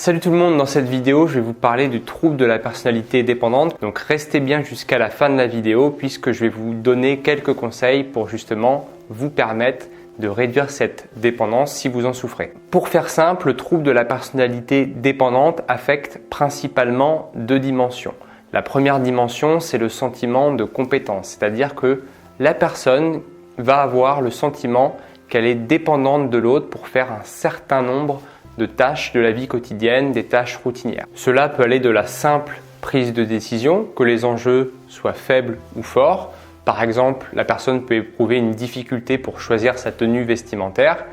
Salut tout le monde, dans cette vidéo, je vais vous parler du trouble de la personnalité dépendante. Donc restez bien jusqu'à la fin de la vidéo puisque je vais vous donner quelques conseils pour justement vous permettre de réduire cette dépendance si vous en souffrez. Pour faire simple, le trouble de la personnalité dépendante affecte principalement deux dimensions. La première dimension, c'est le sentiment de compétence, c'est-à-dire que la personne va avoir le sentiment qu'elle est dépendante de l'autre pour faire un certain nombre de tâches de la vie quotidienne, des tâches routinières. Cela peut aller de la simple prise de décision, que les enjeux soient faibles ou forts. Par exemple, la personne peut éprouver une difficulté pour choisir sa tenue vestimentaire.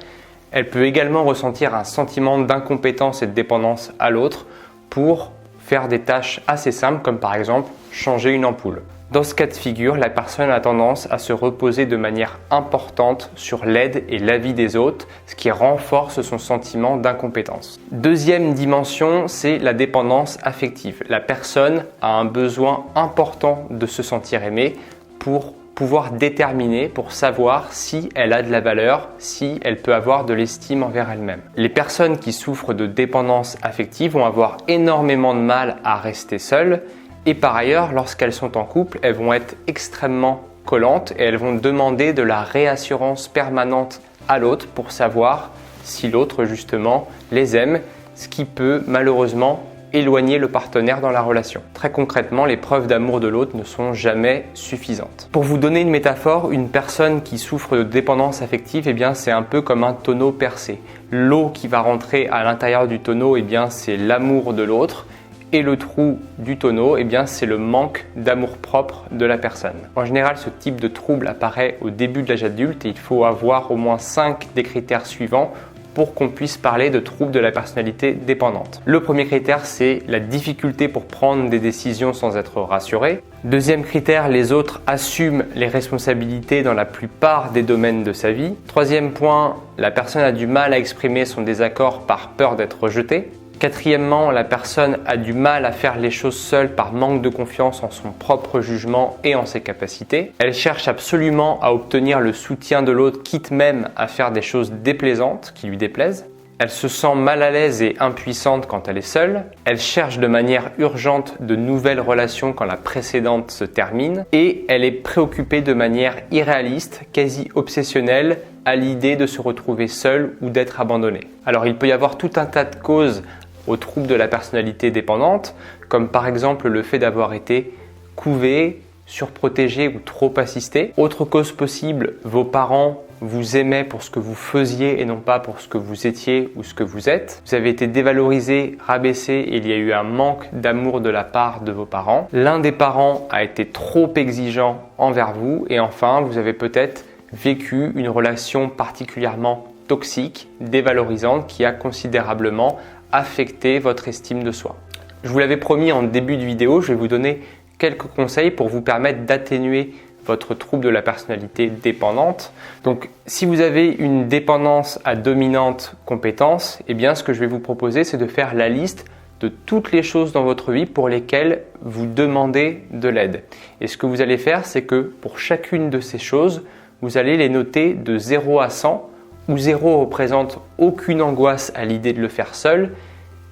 Elle peut également ressentir un sentiment d'incompétence et de dépendance à l'autre pour faire des tâches assez simples comme par exemple changer une ampoule. Dans ce cas de figure, la personne a tendance à se reposer de manière importante sur l'aide et l'avis des autres, ce qui renforce son sentiment d'incompétence. Deuxième dimension, c'est la dépendance affective. La personne a un besoin important de se sentir aimée pour pouvoir déterminer, pour savoir si elle a de la valeur, si elle peut avoir de l'estime envers elle-même. Les personnes qui souffrent de dépendance affective vont avoir énormément de mal à rester seules. Et par ailleurs, lorsqu'elles sont en couple, elles vont être extrêmement collantes et elles vont demander de la réassurance permanente à l'autre pour savoir si l'autre justement les aime, ce qui peut malheureusement éloigner le partenaire dans la relation. Très concrètement, les preuves d'amour de l'autre ne sont jamais suffisantes. Pour vous donner une métaphore, une personne qui souffre de dépendance affective, c'est un peu comme un tonneau percé. L'eau qui va rentrer à l'intérieur du tonneau, c'est l'amour de l'autre. Et le trou du tonneau, c'est le manque d'amour-propre de la personne. En général, ce type de trouble apparaît au début de l'âge adulte et il faut avoir au moins 5 des critères suivants pour qu'on puisse parler de trouble de la personnalité dépendante. Le premier critère, c'est la difficulté pour prendre des décisions sans être rassuré. Deuxième critère, les autres assument les responsabilités dans la plupart des domaines de sa vie. Troisième point, la personne a du mal à exprimer son désaccord par peur d'être rejetée. Quatrièmement, la personne a du mal à faire les choses seule par manque de confiance en son propre jugement et en ses capacités. Elle cherche absolument à obtenir le soutien de l'autre, quitte même à faire des choses déplaisantes qui lui déplaisent. Elle se sent mal à l'aise et impuissante quand elle est seule. Elle cherche de manière urgente de nouvelles relations quand la précédente se termine. Et elle est préoccupée de manière irréaliste, quasi obsessionnelle, à l'idée de se retrouver seule ou d'être abandonnée. Alors il peut y avoir tout un tas de causes aux troubles de la personnalité dépendante, comme par exemple le fait d'avoir été couvé, surprotégé ou trop assisté. Autre cause possible, vos parents vous aimaient pour ce que vous faisiez et non pas pour ce que vous étiez ou ce que vous êtes. Vous avez été dévalorisé, rabaissé et il y a eu un manque d'amour de la part de vos parents. L'un des parents a été trop exigeant envers vous et enfin, vous avez peut-être vécu une relation particulièrement toxique, dévalorisante qui a considérablement affecté votre estime de soi. Je vous l'avais promis en début de vidéo, je vais vous donner quelques conseils pour vous permettre d'atténuer votre trouble de la personnalité dépendante. Donc, si vous avez une dépendance à dominante compétence, ce que je vais vous proposer, c'est de faire la liste de toutes les choses dans votre vie pour lesquelles vous demandez de l'aide. Et ce que vous allez faire, c'est que pour chacune de ces choses, vous allez les noter de 0 à 100, où 0 représente aucune angoisse à l'idée de le faire seul,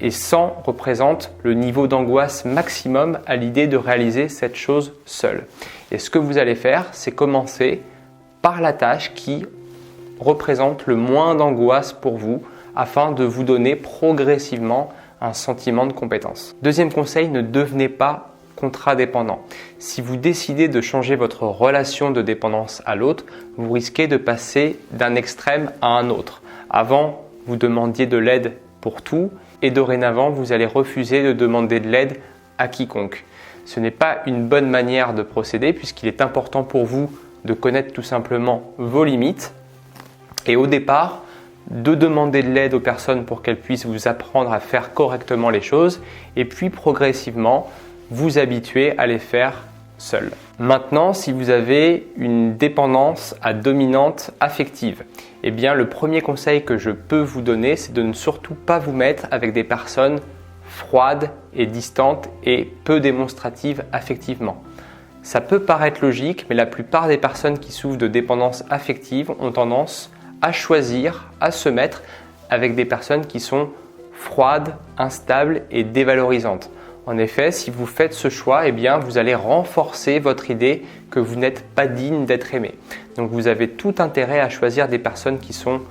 et 100 représente le niveau d'angoisse maximum à l'idée de réaliser cette chose seule. Et ce que vous allez faire, c'est commencer par la tâche qui représente le moins d'angoisse pour vous, afin de vous donner progressivement un sentiment de compétence. Deuxième conseil, ne devenez pas contradépendant. Si vous décidez de changer votre relation de dépendance à l'autre, vous risquez de passer d'un extrême à un autre. Avant, vous demandiez de l'aide pour tout et dorénavant, vous allez refuser de demander de l'aide à quiconque. Ce n'est pas une bonne manière de procéder puisqu'il est important pour vous de connaître tout simplement vos limites et au départ, de demander de l'aide aux personnes pour qu'elles puissent vous apprendre à faire correctement les choses et puis progressivement, vous habituer à les faire seul. Maintenant, si vous avez une dépendance à dominante affective, le premier conseil que je peux vous donner, c'est de ne surtout pas vous mettre avec des personnes froides et distantes et peu démonstratives affectivement. Ça peut paraître logique, mais la plupart des personnes qui souffrent de dépendance affective ont tendance à choisir, à se mettre avec des personnes qui sont froide, instable et dévalorisante. En effet, si vous faites ce choix, eh bien, vous allez renforcer votre idée que vous n'êtes pas digne d'être aimé. Donc vous avez tout intérêt à choisir des personnes qui sont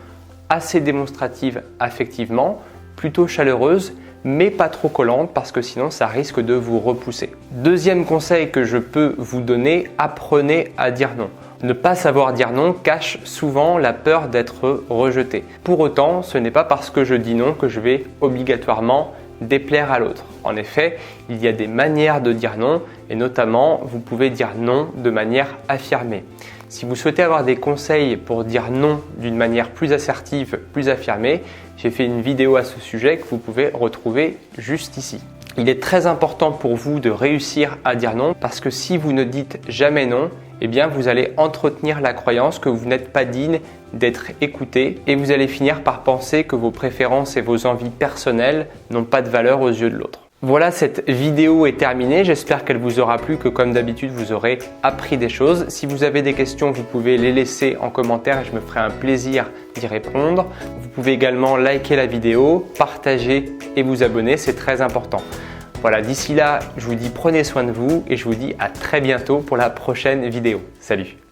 assez démonstratives affectivement, plutôt chaleureuses, mais pas trop collantes parce que sinon ça risque de vous repousser. Deuxième conseil que je peux vous donner, apprenez à dire non. Ne pas savoir dire non cache souvent la peur d'être rejeté. Pour autant, ce n'est pas parce que je dis non que je vais obligatoirement déplaire à l'autre. En effet, il y a des manières de dire non et notamment, vous pouvez dire non de manière affirmée. Si vous souhaitez avoir des conseils pour dire non d'une manière plus assertive, plus affirmée, j'ai fait une vidéo à ce sujet que vous pouvez retrouver juste ici. Il est très important pour vous de réussir à dire non parce que si vous ne dites jamais non, eh bien vous allez entretenir la croyance que vous n'êtes pas digne d'être écouté et vous allez finir par penser que vos préférences et vos envies personnelles n'ont pas de valeur aux yeux de l'autre. Voilà, cette vidéo est terminée. J'espère qu'elle vous aura plu, que comme d'habitude, vous aurez appris des choses. Si vous avez des questions, vous pouvez les laisser en commentaire et je me ferai un plaisir d'y répondre. Vous pouvez également liker la vidéo, partager et vous abonner, c'est très important. Voilà, d'ici là, je vous dis prenez soin de vous et je vous dis à très bientôt pour la prochaine vidéo. Salut!